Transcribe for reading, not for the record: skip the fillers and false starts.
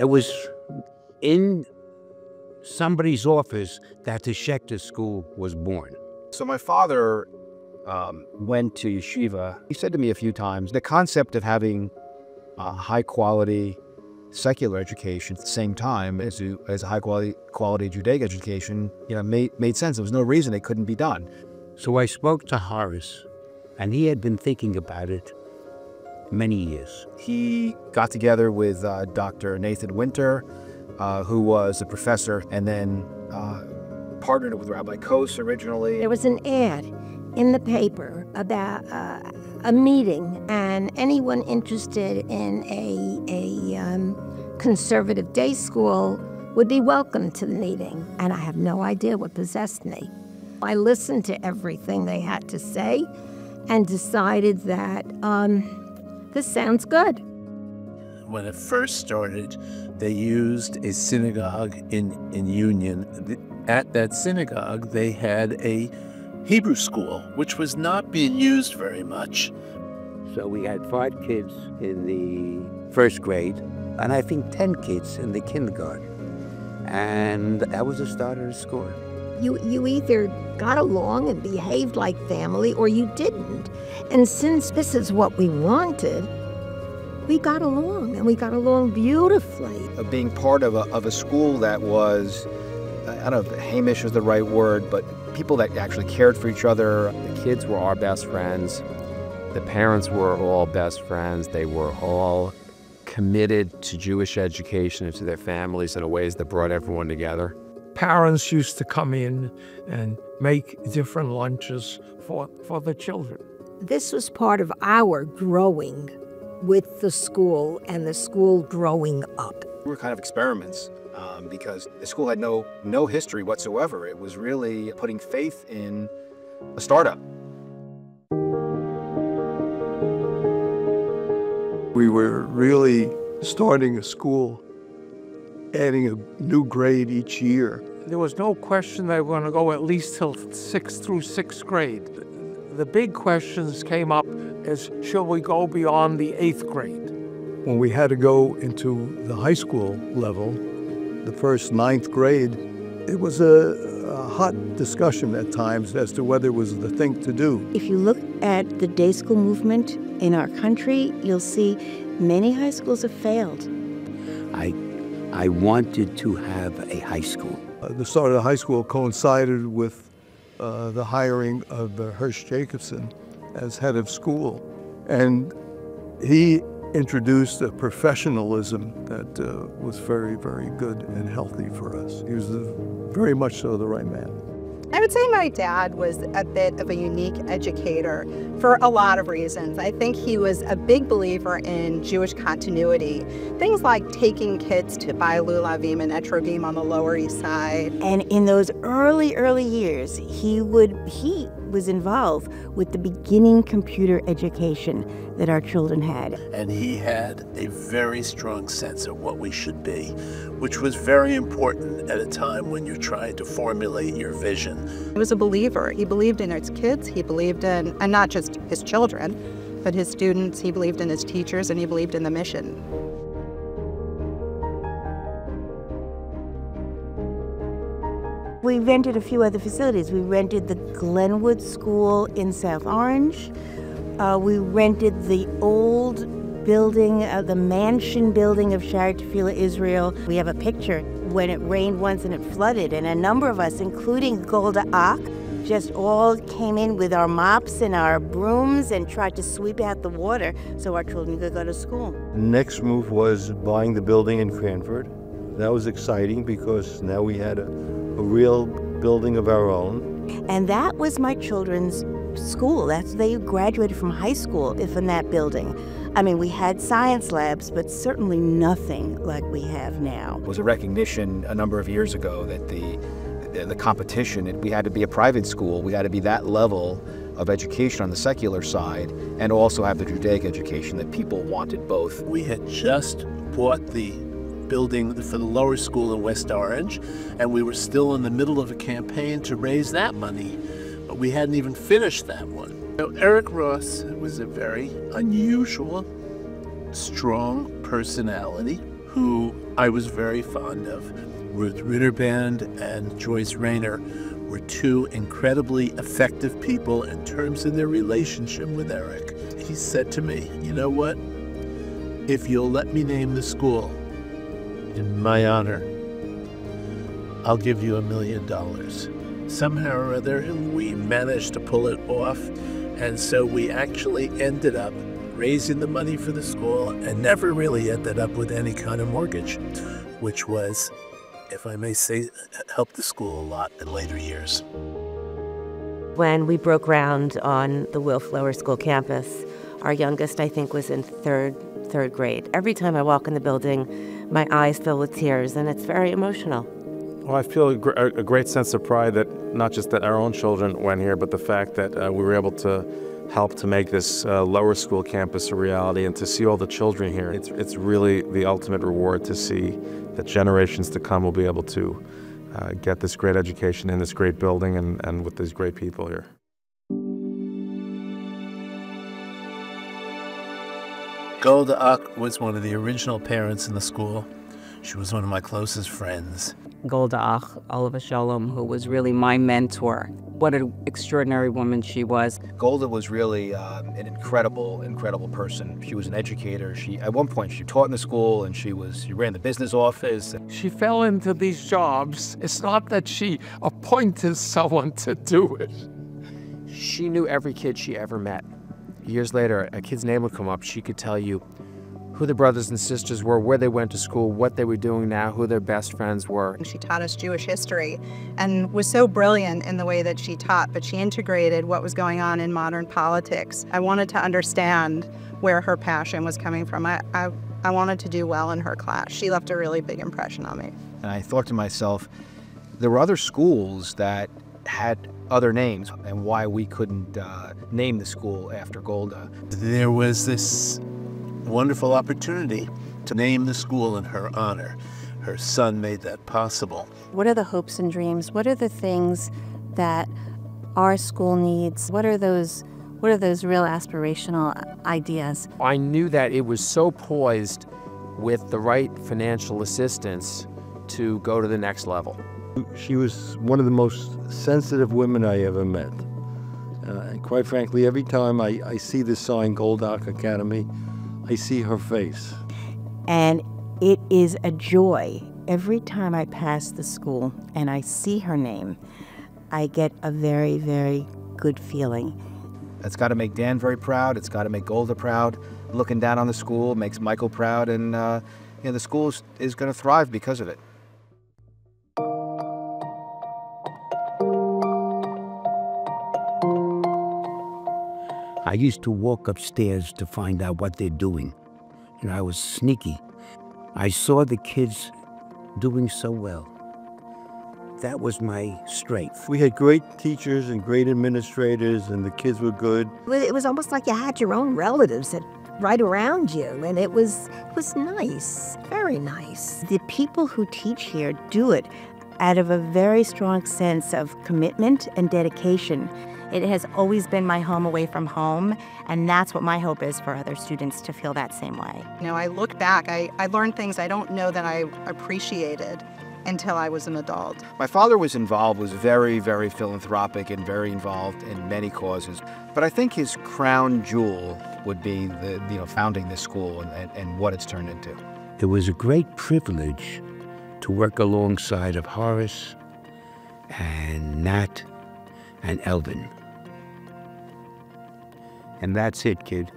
It was in somebody's office that the Schechter School was born. So my father went to yeshiva. He said to me a few times, the concept of having a high-quality secular education at the same time as a high-quality Judaic education, made sense. There was no reason it couldn't be done. So I spoke to Horace, and he had been thinking about it many years. He got together with Dr. Nathan Winter, who was a professor, and then partnered with Rabbi Kos originally. There was an ad in the paper about a meeting, and anyone interested in a conservative day school would be welcome to the meeting. And I have no idea what possessed me. I listened to everything they had to say and decided that this sounds good. When it first started, they used a synagogue in Union. At that synagogue, they had a Hebrew school, which was not being used very much. So we had 5 kids in the first grade, and I think 10 kids in the kindergarten. And that was the start of the school. You either got along and behaved like family, or you didn't. And since this is what we wanted, we got along, and we got along beautifully. Being part of a school that was, I don't know if Hamish is the right word, but people that actually cared for each other. The kids were our best friends. The parents were all best friends. They were all committed to Jewish education and to their families in ways that brought everyone together. Parents used to come in and make different lunches for the children. This was part of our growing with the school and the school growing up. We were kind of experiments because the school had no history whatsoever. It was really putting faith in a startup. We were really starting a school, adding a new grade each year. There was no question they were going to go at least till 6th through 6th grade. The big questions came up as, shall we go beyond the 8th grade? When we had to go into the high school level, the first 9th grade, it was a hot discussion at times as to whether it was the thing to do. If you look at the day school movement in our country, you'll see many high schools have failed. I wanted to have a high school. The start of the high school coincided with the hiring of Hirsch Jacobson as head of school. And he introduced a professionalism that was very, very good and healthy for us. He was very much so the right man. I would say my dad was a bit of a unique educator for a lot of reasons. I think he was a big believer in Jewish continuity. Things like taking kids to Bailu Lavim and Etrogim on the Lower East Side. And in those early years, he was involved with the beginning computer education that our children had. And he had a very strong sense of what we should be, which was very important at a time when you're trying to formulate your vision. He was a believer. He believed in his kids. He believed in, and not just his children, but his students. He believed in his teachers, and he believed in the mission. We rented a few other facilities. We rented the Glenwood School in South Orange. We rented the old building, the mansion building of Sharet Tefillah Israel. We have a picture when it rained once and it flooded, and a number of us, including Golda Ak, just all came in with our mops and our brooms and tried to sweep out the water so our children could go to school. Next move was buying the building in Cranford. That was exciting because now we had a real building of our own. And that was my children's school. They graduated from high school in that building. I mean, we had science labs, but certainly nothing like we have now. It was a recognition a number of years ago that the competition, we had to be a private school. We had to be that level of education on the secular side and also have the Judaic education, that people wanted both. We had just bought the building for the lower school in West Orange, and we were still in the middle of a campaign to raise that money, but we hadn't even finished that one. Eric Ross was a very unusual, strong personality who I was very fond of. Ruth Ritterband and Joyce Rayner were two incredibly effective people in terms of their relationship with Eric. He said to me, "You know what? If you'll let me name the school in my honor, I'll give you $1 million. Somehow or other, we managed to pull it off, and so we actually ended up raising the money for the school and never really ended up with any kind of mortgage, which was, if I may say, helped the school a lot in later years. When we broke ground on the Wilf Lower School campus, our youngest, I think, was in third grade. Every time I walk in the building, my eyes fill with tears, and it's very emotional. Well, I feel a great sense of pride that not just that our own children went here, but the fact that we were able to help to make this lower school campus a reality, and to see all the children here. It's really the ultimate reward to see that generations to come will be able to get this great education in this great building and with these great people here. Golda Ach was one of the original parents in the school. She was one of my closest friends. Golda Ach, Oliver Shalom, who was really my mentor. What an extraordinary woman she was. Golda was really an incredible person. She was an educator. At one point, she taught in the school, and she ran the business office. She fell into these jobs. It's not that she appointed someone to do it. She knew every kid she ever met. Years later, a kid's name would come up. She could tell you who their brothers and sisters were, where they went to school, what they were doing now, who their best friends were. She taught us Jewish history and was so brilliant in the way that she taught, but she integrated what was going on in modern politics. I wanted to understand where her passion was coming from. I wanted to do well in her class. She left a really big impression on me. And I thought to myself, there were other schools that had other names, and why we couldn't name the school after Golda. There was this wonderful opportunity to name the school in her honor. Her son made that possible. What are the hopes and dreams? What are the things that our school needs? What are those real aspirational ideas? I knew that it was so poised with the right financial assistance to go to the next level. She was one of the most sensitive women I ever met. And quite frankly, every time I see the sign Golda Ach Academy, I see her face. And it is a joy. Every time I pass the school and I see her name, I get a very, very good feeling. It's got to make Dan very proud. It's got to make Golda proud. Looking down on the school makes Michael proud, and the school is going to thrive because of it. I used to walk upstairs to find out what they're doing. I was sneaky. I saw the kids doing so well. That was my strength. We had great teachers and great administrators, and the kids were good. It was almost like you had your own relatives right around you, and it was nice, very nice. The people who teach here do it out of a very strong sense of commitment and dedication. It has always been my home away from home, and that's what my hope is for other students to feel that same way. I look back, I learned things I don't know that I appreciated until I was an adult. My father was very, very philanthropic and very involved in many causes. But I think his crown jewel would be founding this school and what it's turned into. It was a great privilege to work alongside of Horace and Nat and Elvin. And that's it, kid.